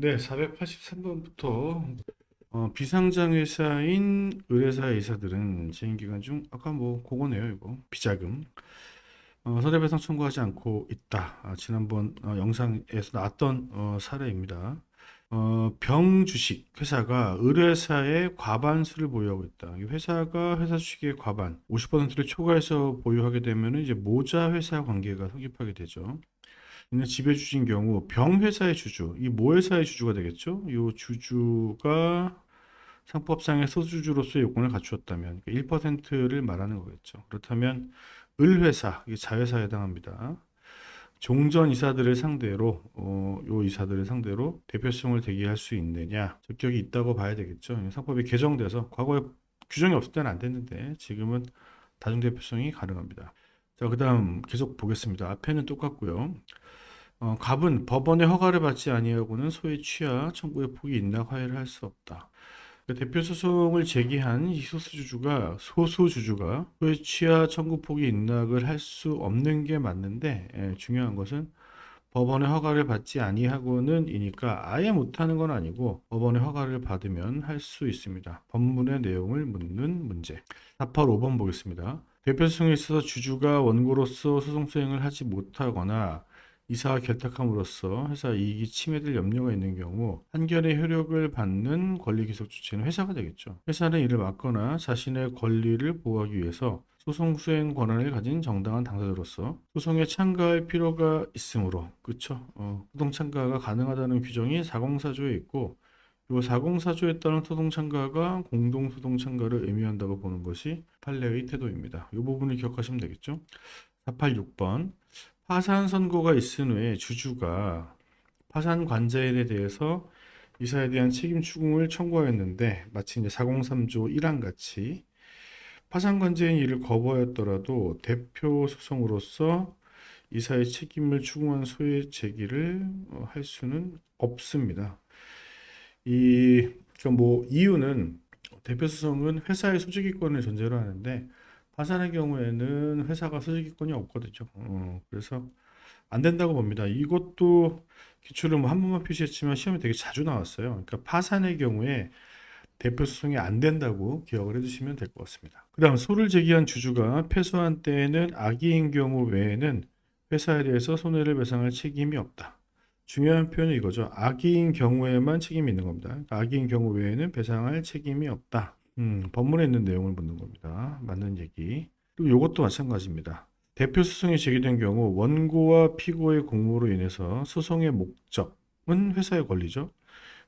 네, 483번부터 비상장 회사인 의뢰사 이사들은 재임 기간 중 아까 뭐 그거네요, 이거 비자금 손해배상 청구하지 않고 있다. 지난번 영상에서 나왔던 사례입니다. 병주식 회사가 의뢰사의 과반수를 보유하고 있다. 이 회사가 회사 주식의 과반 50%를 초과해서 보유하게 되면 이제 모자 회사 관계가 성립하게 되죠. 있는 지배주주인 경우 병회사의 주주, 이 모회사의 주주가 되겠죠. 이 주주가 상법상의 소주주로서의 요건을 갖추었다면 1%를 말하는 거겠죠. 그렇다면 을회사, 이게 자회사에 해당합니다. 종전 이사들을 상대로 요 이사들을 상대로 대표성을 대기할 수 있느냐, 적격이 있다고 봐야 되겠죠. 상법이 개정돼서 과거에 규정이 없을 때는 안 됐는데 지금은 다중대표성이 가능합니다. 자, 그다음 계속 보겠습니다. 앞에는 똑같고요. 갑은 법원의 허가를 받지 아니하고는 소의 취하 청구의 포기 인락 화해를 할 수 없다. 대표 소송을 제기한 이 소수주주가 소의 취하 청구 포기 인락을 할 수 없는 게 맞는데 중요한 것은 법원의 허가를 받지 아니하고는 이니까 아예 못하는 건 아니고 법원의 허가를 받으면 할 수 있습니다. 법문의 내용을 묻는 문제. 485번 보겠습니다. 대표 소송에 있어서 주주가 원고로서 소송 수행을 하지 못하거나 이사가 결탁함으로써 회사 이익이 침해될 염려가 있는 경우 한결의 효력을 받는 권리기속 주체는 회사가 되겠죠. 회사는 이를 막거나 자신의 권리를 보호하기 위해서 소송 수행 권한을 가진 정당한 당사자로서 소송에 참가할 필요가 있으므로, 그쵸? 소송 참가가 가능하다는 규정이 404조에 있고, 이 404조에 따른 소송 참가가 공동 소송 참가를 의미한다고 보는 것이 판례의 태도입니다. 이 부분을 기억하시면 되겠죠? 486번. 파산 선고가 있은 후에 주주가 파산 관자인에 대해서 이사에 대한 책임 추궁을 청구하였는데 마치 이제 403조 1항 같이 파산 관제인 이를 거부하였더라도 대표 소송으로서 이사의 책임을 추궁한 소의 제기를 할 수는 없습니다. 그러니까 뭐 이유는 대표 소송은 회사의 소지기권을 전제로 하는데 파산의 경우에는 회사가 소지기권이 없거든요. 그래서 안 된다고 봅니다. 이것도 기출을 뭐 한 번만 표시했지만 시험에 되게 자주 나왔어요. 그러니까 파산의 경우에 대표 소송이 안 된다고 기억을 해주시면 될 것 같습니다. 그 다음 소를 제기한 주주가 패소한 때에는 악의인 경우 외에는 회사에 대해서 손해를 배상할 책임이 없다. 중요한 표현은 이거죠. 악의인 경우에만 책임이 있는 겁니다. 그러니까 악의인 경우 외에는 배상할 책임이 없다. 법문에 있는 내용을 묻는 겁니다. 맞는 얘기. 그리고 이것도 마찬가지입니다. 대표 소송이 제기된 경우 원고와 피고의 공모로 인해서 소송의 목적은 회사의 권리죠.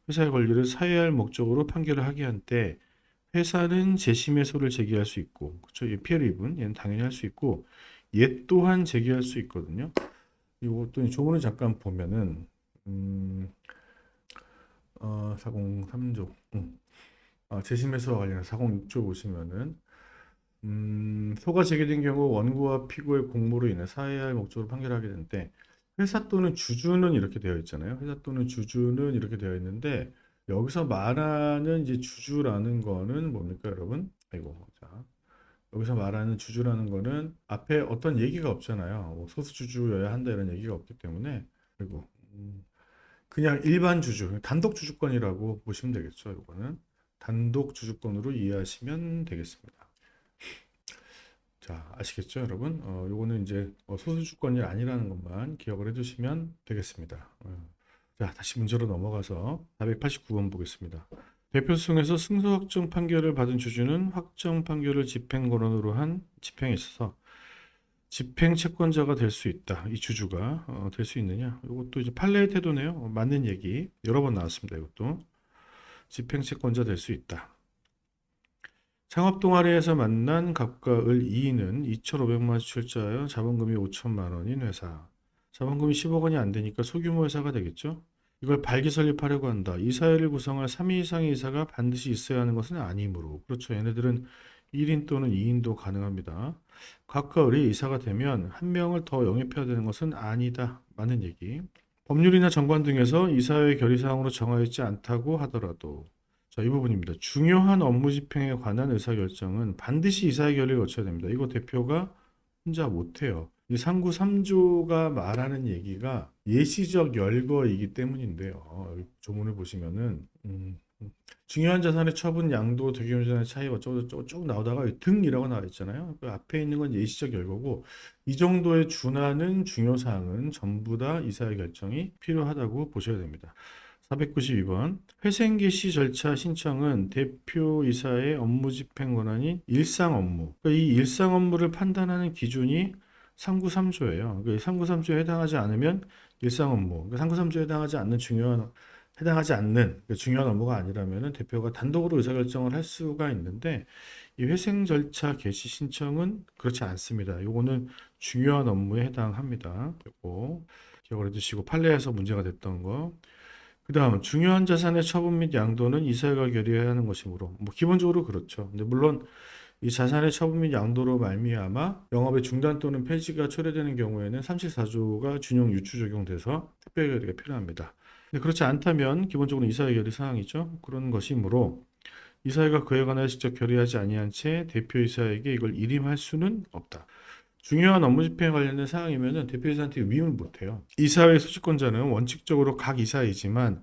회사의 권리를 사회할 목적으로 판결을 하게 한 때 회사는 재심의 소를 제기할 수 있고, 그렇죠? 피해를 입은 얘는 당연히 할 수 있고, 얘 또한 제기할 수 있거든요. 이것도 조문을 잠깐 보면은 403조 재심의 소와 관련해서 406조 보시면은 소가 제기된 경우 원고와 피고의 공모로 인해 사회할 목적으로 판결하게 되는데 회사 또는 주주는 이렇게 되어 있잖아요. 회사 또는 주주는 이렇게 되어 있는데 여기서 말하는 이제 주주라는 거는 뭡니까, 여러분? 아이고, 자, 여기서 말하는 주주라는 거는 앞에 어떤 얘기가 없잖아요. 뭐 소수주주여야 한다 이런 얘기가 없기 때문에 그리고 그냥 일반 주주, 단독 주주권이라고 보시면 되겠죠. 이거는 단독 주주권으로 이해하시면 되겠습니다. 자, 아시겠죠, 여러분? 요거는 이제 소수주권이 아니라는 것만 기억을 해두시면 되겠습니다. 자, 다시 문제로 넘어가서 489번 보겠습니다. 대표 소송에서 승소 확정 판결을 받은 주주는 확정 판결을 집행 권한으로 한 집행에 있어서 집행 채권자가 될 수 있다. 이 주주가 될 수 있느냐? 이것도 이제 판례의 태도네요. 맞는 얘기 여러 번 나왔습니다. 이것도 집행 채권자 될 수 있다. 창업 동아리에서 만난 갑과 을 2인은 2,500만 원씩 출자하여 자본금이 5천만 원인 회사. 자본금이 10억 원이 안 되니까 소규모 회사가 되겠죠? 이걸 발기 설립하려고 한다. 이사회를 구성할 3인 이상의 이사가 반드시 있어야 하는 것은 아니므로. 그렇죠. 얘네들은 1인 또는 2인도 가능합니다. 각과 을이 이사가 되면 한 명을 더 영입해야 되는 것은 아니다. 맞는 얘기. 법률이나 정관 등에서 이사회 결의사항으로 정하였지 않다고 하더라도 자, 이 부분입니다. 중요한 업무 집행에 관한 의사결정은 반드시 이사의 결의를 거쳐야 됩니다. 이거 대표가 혼자 못해요. 이 상구 3조가 말하는 얘기가 예시적 열거이기 때문인데요. 조문을 보시면은 중요한 자산의 처분 양도, 대기업 자산의 차이 어쩌고저쩌고 쭉 나오다가 등이라고 나와 있잖아요. 그 앞에 있는 건 예시적 열거고 이 정도의 준하는 중요 사항은 전부 다 이사의 결정이 필요하다고 보셔야 됩니다. 492번 회생 개시 절차 신청은 대표이사의 업무 집행 권한인 일상 업무. 그러니까 이 일상 업무를 판단하는 기준이 상구 3조예요. 그러니까 상구 3조에 해당하지 않으면 일상 업무. 그러니까 상구 3조에 해당하지 않는 중요한 업무가 아니라면은 대표가 단독으로 의사결정을 할 수가 있는데 이 회생 절차 개시 신청은 그렇지 않습니다. 요거는 중요한 업무에 해당합니다. 요거 기억을 해두시고 판례에서 문제가 됐던 거. 그 다음 중요한 자산의 처분 및 양도는 이사회가 결의해야 하는 것이므로 뭐 기본적으로 그렇죠. 근데 물론 이 자산의 처분 및 양도로 말미암아 영업의 중단 또는 폐지가 초래되는 경우에는 34조가 준용 유추 적용돼서 특별 결의가 필요합니다. 근데 그렇지 않다면 기본적으로 이사회 결의 사항이죠. 그런 것이므로 이사회가 그에 관하여 직접 결의하지 아니한 채 대표이사에게 이걸 일임할 수는 없다. 중요한 업무 집행에 관련된 사항이면은 대표이사한테 위임을 못해요. 이사회 소집권자는 원칙적으로 각 이사이지만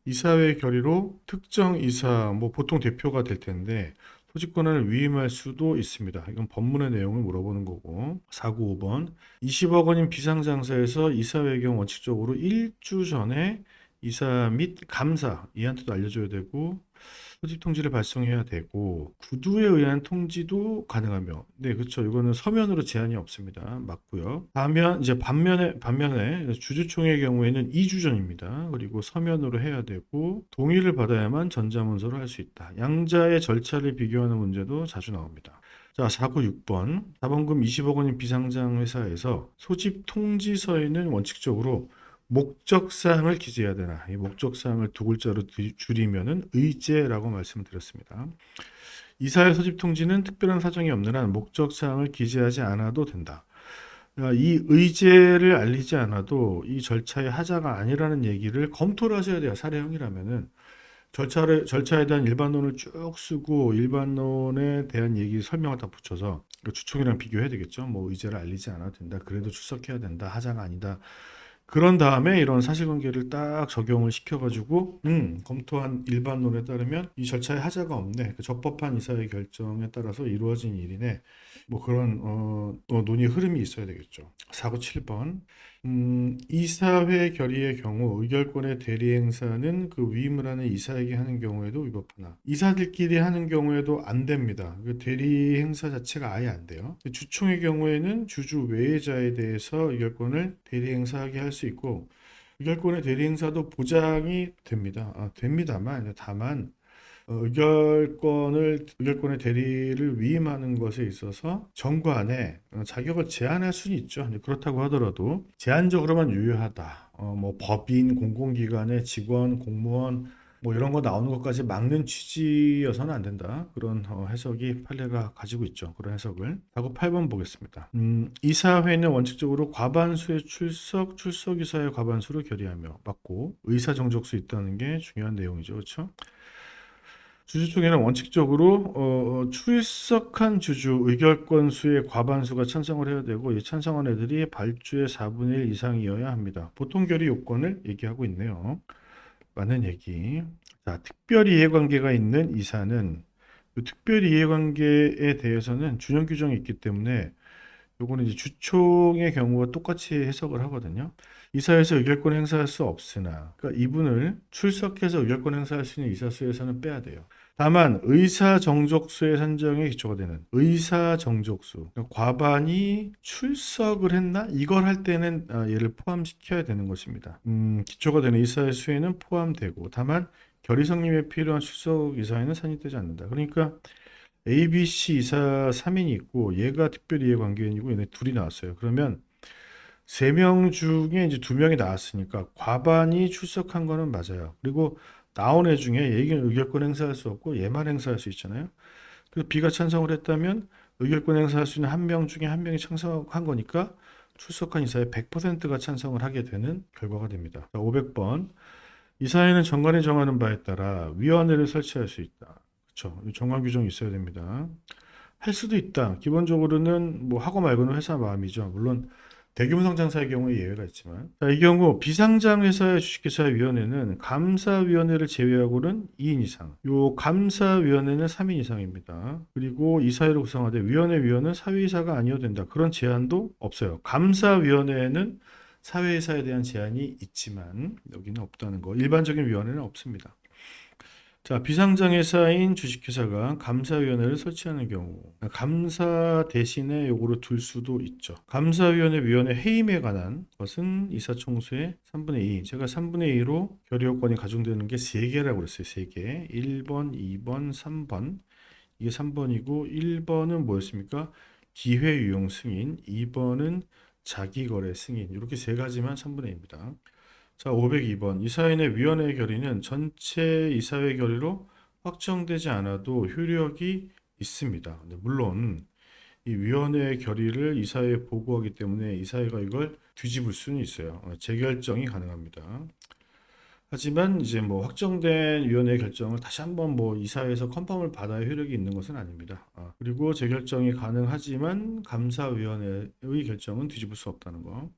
이사회 결의로 특정 이사, 뭐 보통 대표가 될 텐데 소집권한을 위임할 수도 있습니다. 이건 법문의 내용을 물어보는 거고. 495번 20억 원인 비상장사에서 이사회의 경우 원칙적으로 1주 전에 이사 및 감사 이한테도 알려줘야 되고 소집 통지를 발송해야 되고 구두에 의한 통지도 가능하며 네 그렇죠 이거는 서면으로 제한이 없습니다 맞고요 반면에 주주총회의 경우에는 2주 전입니다 그리고 서면으로 해야 되고 동의를 받아야만 전자문서로 할 수 있다 양자의 절차를 비교하는 문제도 자주 나옵니다. 자, 496번. 자본금 20억 원인 비상장 회사에서 소집 통지서에는 원칙적으로 목적사항을 기재해야 되나? 이 목적사항을 두 글자로 줄이면은 의제라고 말씀을 드렸습니다. 이사회 소집 통지는 특별한 사정이 없는 한 목적사항을 기재하지 않아도 된다. 그러니까 이 의제를 알리지 않아도 이 절차의 하자가 아니라는 얘기를 검토를 하셔야 돼요. 사례형이라면은. 절차에 대한 일반론을 쭉 쓰고 일반론에 대한 얘기 설명을 다 붙여서 주총이랑 비교해야 되겠죠. 뭐 의제를 알리지 않아도 된다. 그래도 출석해야 된다. 하자가 아니다. 그런 다음에 이런 사실관계를 딱 적용을 시켜가지고 검토한 일반론에 따르면 이 절차에 하자가 없네. 그 적법한 이사의 결정에 따라서 이루어진 일이네. 뭐 그런 논의 흐름이 있어야 되겠죠. 497번 이사회 결의의 경우 의결권의 대리행사는 그 위임을 하는 이사에게 하는 경우에도 위법하나 이사들끼리 하는 경우에도 안 됩니다. 그 대리행사 자체가 아예 안 돼요. 주총의 경우에는 주주 외의자에 대해서 의결권을 대리행사하게 할 수 있고 의결권의 대리행사도 보장이 됩니다. 됩니다만 다만 의결권의 대리를 위임하는 것에 있어서 정관에 자격을 제한할 수는 있죠. 그렇다고 하더라도 제한적으로만 유효하다. 뭐 법인, 공공기관의 직원, 공무원 뭐 이런 거 나오는 것까지 막는 취지여서는 안 된다. 그런 해석이 판례가 가지고 있죠. 그런 해석을. 하고 8번 보겠습니다. 이사회는 원칙적으로 과반수의 출석이사의 과반수를 결의하며 맞고 의사정족수 있다는 게 중요한 내용이죠. 그렇죠? 주주총회는 원칙적으로 출석한 주주 의결권 수의 과반수가 찬성을 해야 되고 이 찬성한 애들이 발주의 4분의 1 이상이어야 합니다. 보통 결의 요건을 얘기하고 있네요. 맞는 얘기. 자, 특별 이해관계가 있는 이사는 그 특별 이해관계에 대해서는 준용 규정이 있기 때문에 요거는 이제 주총의 경우와 똑같이 해석을 하거든요. 이사회에서 의결권 행사할 수 없으나, 그러니까 이분을 출석해서 의결권 행사할 수 있는 이사수에서는 빼야 돼요. 다만 의사 정족수의 산정에 기초가 되는 의사 정족수, 그러니까 과반이 출석을 했나? 이걸 할 때는 얘를 포함시켜야 되는 것입니다. 기초가 되는 이사의 수에는 포함되고, 다만 결의 성립에 필요한 출석 이사에는 산입되지 않는다. 그러니까 A, B, C 이사 3인이 있고 얘가 특별이해 관계인이고 얘네 둘이 나왔어요. 그러면 3명 중에 이제 2명이 나왔으니까 과반이 출석한 거는 맞아요. 그리고 나온 애 중에 얘는 의결권 행사할 수 없고 얘만 행사할 수 있잖아요. 그래서 B가 찬성을 했다면 의결권 행사할 수 있는 한 명 중에 한 명이 찬성한 거니까 출석한 이사의 100%가 찬성을 하게 되는 결과가 됩니다. 500번 이사회는 정관이 정하는 바에 따라 위원회를 설치할 수 있다. 그렇죠. 정관 규정이 있어야 됩니다. 할 수도 있다. 기본적으로는 뭐 하고 말고는 회사 마음이죠. 물론 대규모 상장사의 경우에 예외가 있지만, 자, 이 경우 비상장회사의 주식회사위원회는 감사위원회를 제외하고는 2인 이상, 요 감사위원회는 3인 이상입니다. 그리고 이사회를 구성하되 위원회위원은 사회이사가 아니어도 된다. 그런 제한도 없어요. 감사위원회에는 사회이사에 대한 제한이 있지만 여기는 없다는 거. 일반적인 위원회는 없습니다. 자, 비상장회사인 주식회사가 감사위원회를 설치하는 경우, 감사 대신에 요거를 둘 수도 있죠. 감사위원회 위원회 해임에 관한 것은 이사총수의 3분의 2. 제가 3분의 2로 결의요건이 가중되는 게 3개라고 그랬어요. 3개. 1번, 2번, 3번. 이게 3번이고, 1번은 뭐였습니까? 기회유용 승인, 2번은 자기거래 승인. 이렇게 세 가지만 3분의 2입니다. 자, 502번. 이사회의 위원회 결의는 전체 이사회 결의로 확정되지 않아도 효력이 있습니다. 근데 물론 이 위원회 결의를 이사회에 보고하기 때문에 이사회가 이걸 뒤집을 수는 있어요. 재결정이 가능합니다. 하지만 이제 뭐 확정된 위원회 결정을 다시 한번 뭐 이사회에서 컨펌을 받아야 효력이 있는 것은 아닙니다. 그리고 재결정이 가능하지만 감사위원회의 결정은 뒤집을 수 없다는 거.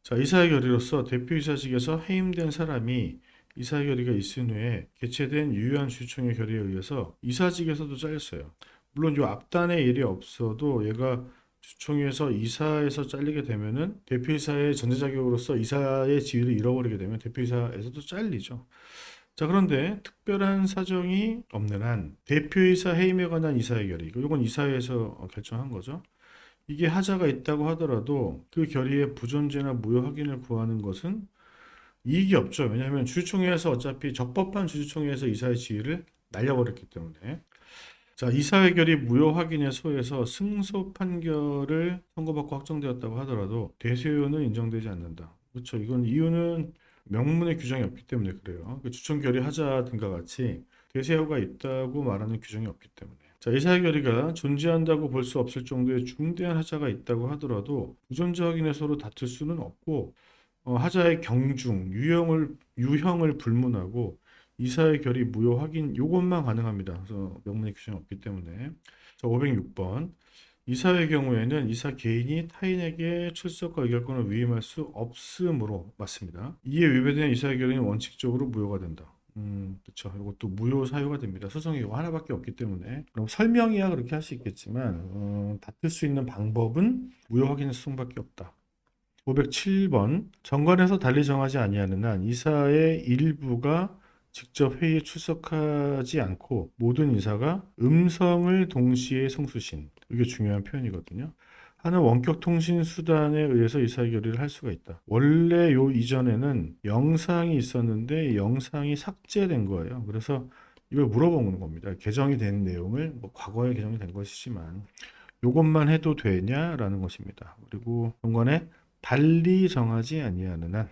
자, 이사회 결의로서 대표이사직에서 해임된 사람이 이사회 결의가 있은 후에 개최된 유효한 주주총회 결의에 의해서 이사직에서도 잘렸어요. 물론 이 앞단에 일이 없어도 얘가 주총회에서 이사에서 잘리게 되면은 대표이사의 전제자격으로서 이사의 지위를 잃어버리게 되면 대표이사에서도 잘리죠. 자, 그런데 특별한 사정이 없는 한 대표이사 해임에 관한 이사회 결의, 이건 이사회에서 결정한 거죠. 이게 하자가 있다고 하더라도 그 결의의 부존재나 무효 확인을 구하는 것은 이익이 없죠. 왜냐하면 주주총회에서 어차피 적법한 주주총회에서 이사의 지위를 날려버렸기 때문에. 자, 이사회 결의 무효 확인에 소해서 승소 판결을 선고받고 확정되었다고 하더라도 대세효는 인정되지 않는다. 그렇죠. 이건 이유는 명문의 규정이 없기 때문에 그래요. 그 주총 결의 하자 등과 같이 대세효가 있다고 말하는 규정이 없기 때문에. 자, 이사회 결의가 존재한다고 볼 수 없을 정도의 중대한 하자가 있다고 하더라도 부존재 확인에 서로 다툴 수는 없고, 하자의 경중, 유형을 불문하고 이사회 결의 무효 확인 요것만 가능합니다. 그래서 명문의 규정이 없기 때문에. 자, 506번. 이사의 경우에는 이사 개인이 타인에게 출석과 의결권을 위임할 수 없으므로 맞습니다. 이에 위배된 이사의 결의는 원칙적으로 무효가 된다. 그렇죠. 이것도 무효 사유가 됩니다. 소송이 이거 하나밖에 없기 때문에. 그럼 설명이야 그렇게 할 수 있겠지만 다툴 수 있는 방법은 무효 확인 소송밖에 없다. 507번. 정관에서 달리 정하지 아니하는 한 이사의 일부가 직접 회의에 출석하지 않고 모든 이사가 음성을 동시에 송수신, 이게 중요한 표현이거든요. 하는 원격 통신 수단에 의해서 이사회 결의를 할 수가 있다. 원래 요 이전에는 영상이 있었는데 영상이 삭제된 거예요. 그래서 이걸 물어보는 겁니다. 개정이 된 내용을 뭐 과거에 개정이 된 것이지만 요것만 해도 되냐라는 것입니다. 그리고 정관에 달리 정하지 아니하는 한.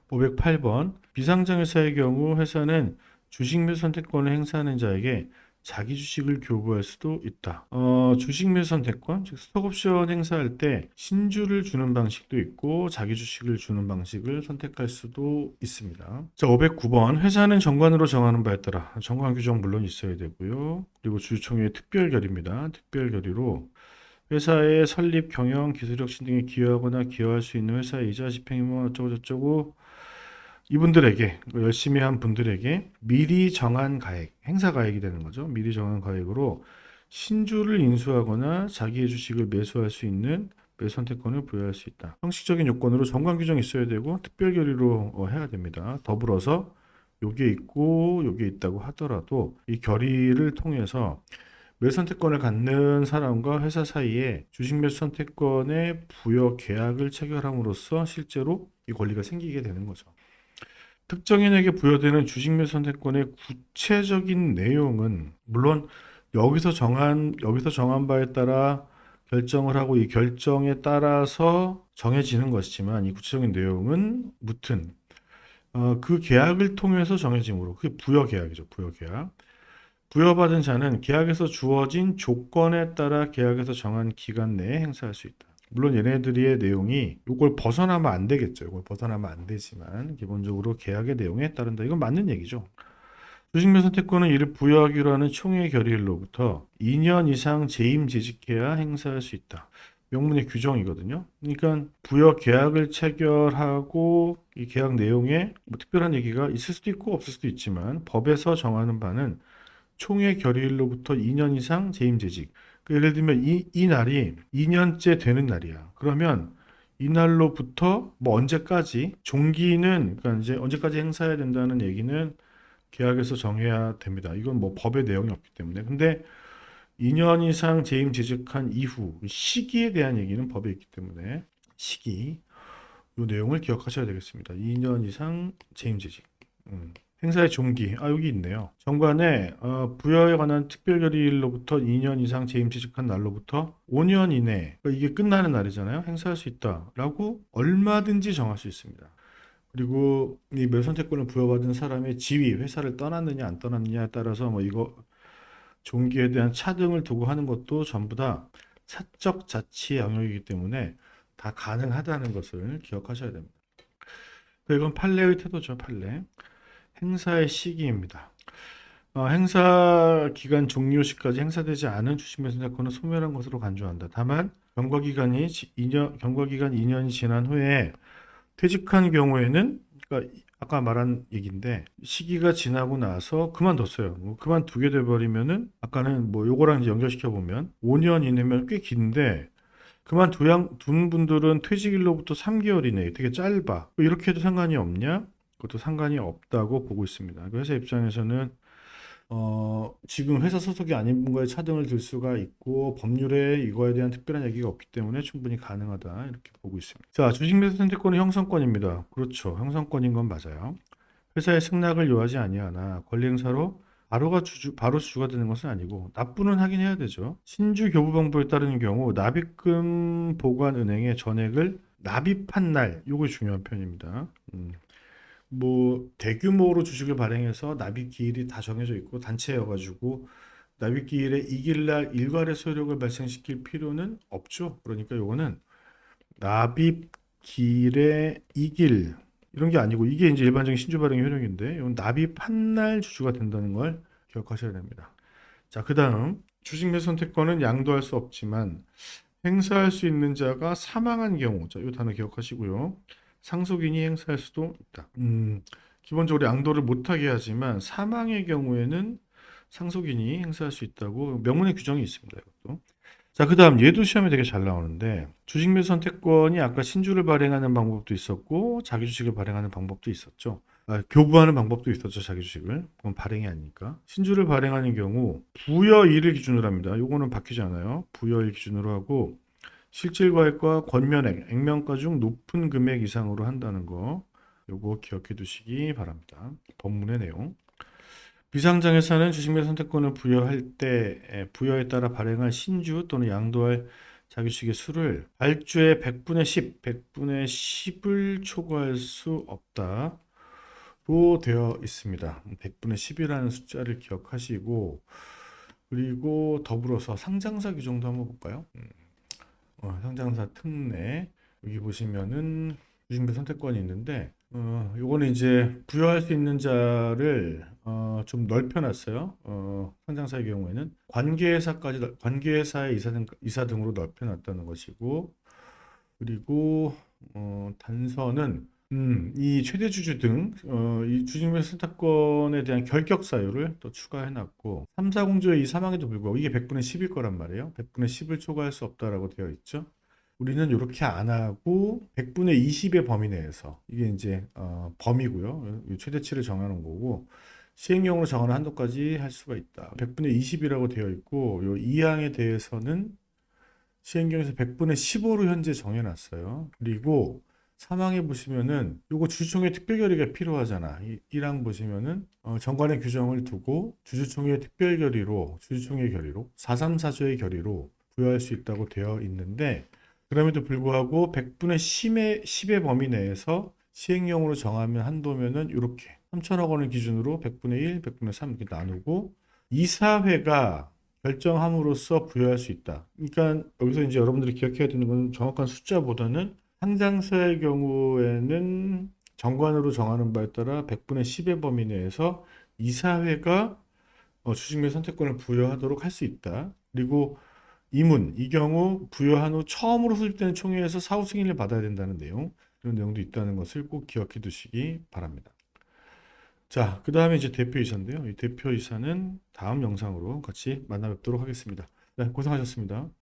508번. 비상장회사의 경우 회사는 주식 매 선택권을 행사하는 자에게 자기 주식을 교부할 수도 있다. 주식 매 선택권, 즉 스톡옵션 행사할 때 신주를 주는 방식도 있고 자기 주식을 주는 방식을 선택할 수도 있습니다. 자, 509번. 회사는 정관으로 정하는 바에 따라 정관 규정 물론 있어야 되고요. 그리고 주주총회의 특별결의입니다. 특별결의로 회사의 설립, 경영, 기술 혁신 등에 기여하거나 기여할 수 있는 회사의 이자, 집행유 뭐 어쩌고 저쩌고 이분들에게, 열심히 한 분들에게 미리 정한 가액, 행사 가액이 되는 거죠. 미리 정한 가액으로 신주를 인수하거나 자기의 주식을 매수할 수 있는 매수선택권을 부여할 수 있다. 형식적인 요건으로 정관 규정이 있어야 되고 특별 결의로 해야 됩니다. 더불어서 요게 있고 요게 있다고 하더라도 이 결의를 통해서 매수선택권을 갖는 사람과 회사 사이에 주식 매수 선택권의 부여 계약을 체결함으로써 실제로 이 권리가 생기게 되는 거죠. 특정인에게 부여되는 주식 매수 선택권의 구체적인 내용은 물론 여기서 정한 바에 따라 결정을 하고 이 결정에 따라서 정해지는 것이지만 이 구체적인 내용은 무튼 그 계약을 통해서 정해지므로 그게 부여 계약이죠. 부여 계약. 부여받은 자는 계약에서 주어진 조건에 따라 계약에서 정한 기간 내에 행사할 수 있다. 물론 얘네들의 내용이 이걸 벗어나면 안 되겠죠. 이걸 벗어나면 안 되지만 기본적으로 계약의 내용에 따른다. 이건 맞는 얘기죠. 주식매 선택권은 이를 부여하기로 하는 총회 결의일로부터 2년 이상 재임 재직해야 행사할 수 있다. 명문의 규정이거든요. 그러니까 부여 계약을 체결하고 이 계약 내용에 뭐 특별한 얘기가 있을 수도 있고 없을 수도 있지만 법에서 정하는 바는 총회 결의일로부터 2년 이상 재임재직. 그 예를 들면 이 날이 2년째 되는 날이야. 그러면 이 날로부터 뭐 언제까지 종기는 그러니까 이제 언제까지 행사해야 된다는 얘기는 계약에서 정해야 됩니다. 이건 뭐 법의 내용이 없기 때문에. 근데 2년 이상 재임재직한 이후 시기에 대한 얘기는 법에 있기 때문에 시기 이 내용을 기억하셔야 되겠습니다. 2년 이상 재임재직. 행사의 종기. 여기 있네요. 정관에 부여에 관한 특별결의일로부터 2년 이상 재임취직한 날로부터 5년 이내, 그러니까 이게 끝나는 날이잖아요. 행사할 수 있다라고 얼마든지 정할 수 있습니다. 그리고 이 매선택권을 부여받은 사람의 지위, 회사를 떠났느냐 안 떠났느냐에 따라서 뭐 이거 종기에 대한 차등을 두고 하는 것도 전부 다 사적 자치의 영역이기 때문에 다 가능하다는 것을 기억하셔야 됩니다. 이건 판례의 태도죠, 판례. 행사의 시기입니다. 행사 기간 종료 시까지 행사되지 않은 주식매수 사건은 소멸한 것으로 간주한다. 다만 경과기간이 2년이 지난 후에 퇴직한 경우에는 그러니까 아까 말한 얘기인데 시기가 지나고 나서 그만뒀어요. 뭐 그만두게 돼버리면은 아까는 뭐 요거랑 이제 연결시켜 보면 5년 이내면 꽤 긴데 둔 분들은 퇴직일로부터 3개월 이내 되게 짧아. 뭐 이렇게 해도 상관이 없냐? 그것도 상관이 없다고 보고 있습니다. 회사 입장에서는 지금 회사 소속이 아닌 분과의 차등을 들 수가 있고 법률에 이거에 대한 특별한 얘기가 없기 때문에 충분히 가능하다 이렇게 보고 있습니다. 자, 주식 매수 선택권은 형성권입니다. 그렇죠. 형성권인 건 맞아요. 회사의 승낙을 요하지 아니하나 권리 행사로 바로 주주가 되는 것은 아니고 납부는 하긴 해야 되죠. 신주 교부 방법에 따르는 경우 납입금 보관 은행에 전액을 납입한 날, 요거 중요한 표현입니다. 뭐 대규모로 주식을 발행해서 납입 기일이 다 정해져 있고 단체여가지고 납입 기일에 이길 날 일괄의 소력을 발생시킬 필요는 없죠. 그러니까 요거는 납입 기일에 이길 이런 게 아니고 이게 이제 일반적인 신주 발행 효력인데 이건 납입한 날 주주가 된다는 걸 기억하셔야 됩니다. 자, 그다음 주식 매수 선택권은 양도할 수 없지만 행사할 수 있는 자가 사망한 경우, 자, 이 단어 기억하시고요. 상속인이 행사할 수도 있다. 기본적으로 양도를 못하게 하지만 사망의 경우에는 상속인이 행사할 수 있다고 명문의 규정이 있습니다. 이것도. 자, 그 다음 얘도 시험에 되게 잘 나오는데 주식 매수 선택권이 아까 신주를 발행하는 방법도 있었고 자기 주식을 발행하는 방법도 있었죠. 교부하는 방법도 있었죠. 자기 주식을. 그건 발행이 아니니까. 신주를 발행하는 경우 부여일을 기준으로 합니다. 요거는 바뀌지 않아요. 부여일 기준으로 하고 실질과액과 권면액, 액면가 중 높은 금액 이상으로 한다는 거 요거 기억해 두시기 바랍니다. 법문의 내용. 비상장에서는 주식매수 선택권을 부여할 때 부여에 따라 발행할 신주 또는 양도할 자기주식의 수를 발주의 100분의 10, 100분의 10을 초과할 수 없다로 되어 있습니다. 100분의 10이라는 숫자를 기억하시고 그리고 더불어서 상장사 규정도 한번 볼까요? 상장사 특례 여기 보시면은 주식매수 선택권이 있는데 요거는 이제 부여할 수 있는 자를 좀 넓혀놨어요. 상장사의 경우에는 관계회사의 이사 등으로 넓혀놨다는 것이고 그리고 단서는 이 최대 주주 등 이 주식매수 선택권에 대한 결격 사유를 또 추가해놨고 3, 4공조의 이 사망에도 불구하고 이게 100분의 10일 거란 말이에요. 100분의 10을 초과할 수 없다라고 되어 있죠. 우리는 이렇게 안 하고 100분의 20의 범위 내에서 이게 이제 범위고요. 최대치를 정하는 거고 시행령으로 정하는 한도까지 할 수가 있다. 100분의 20이라고 되어 있고 요 이항에 대해서는 시행령에서 100분의 15로 현재 정해놨어요. 그리고 사망에 보시면은 요거 주주총회 특별결의가 필요하잖아. 1항 보시면은 정관의 규정을 두고 주주총회 특별결의로 주주총회 결의로 434조의 결의로 부여할 수 있다고 되어 있는데 그럼에도 불구하고 100분의 10의 범위 내에서 시행령으로 정하면 한도면은 이렇게 3천억 원을 기준으로 100분의 1, 100분의 3 이렇게 나누고 이사회가 결정함으로써 부여할 수 있다. 그러니까 여기서 이제 여러분들이 기억해야 되는 건 정확한 숫자보다는 상장사의 경우에는 정관으로 정하는 바에 따라 100분의 10의 범위 내에서 이사회가 주식매수 선택권을 부여하도록 할 수 있다. 그리고 이문, 이 경우 부여한 후 처음으로 소집되는 총회에서 사후 승인을 받아야 된다는 내용, 그런 내용도 있다는 것을 꼭 기억해 두시기 바랍니다. 자, 그 다음에 이제 대표이사인데요. 이 대표이사는 다음 영상으로 같이 만나 뵙도록 하겠습니다. 네, 고생하셨습니다.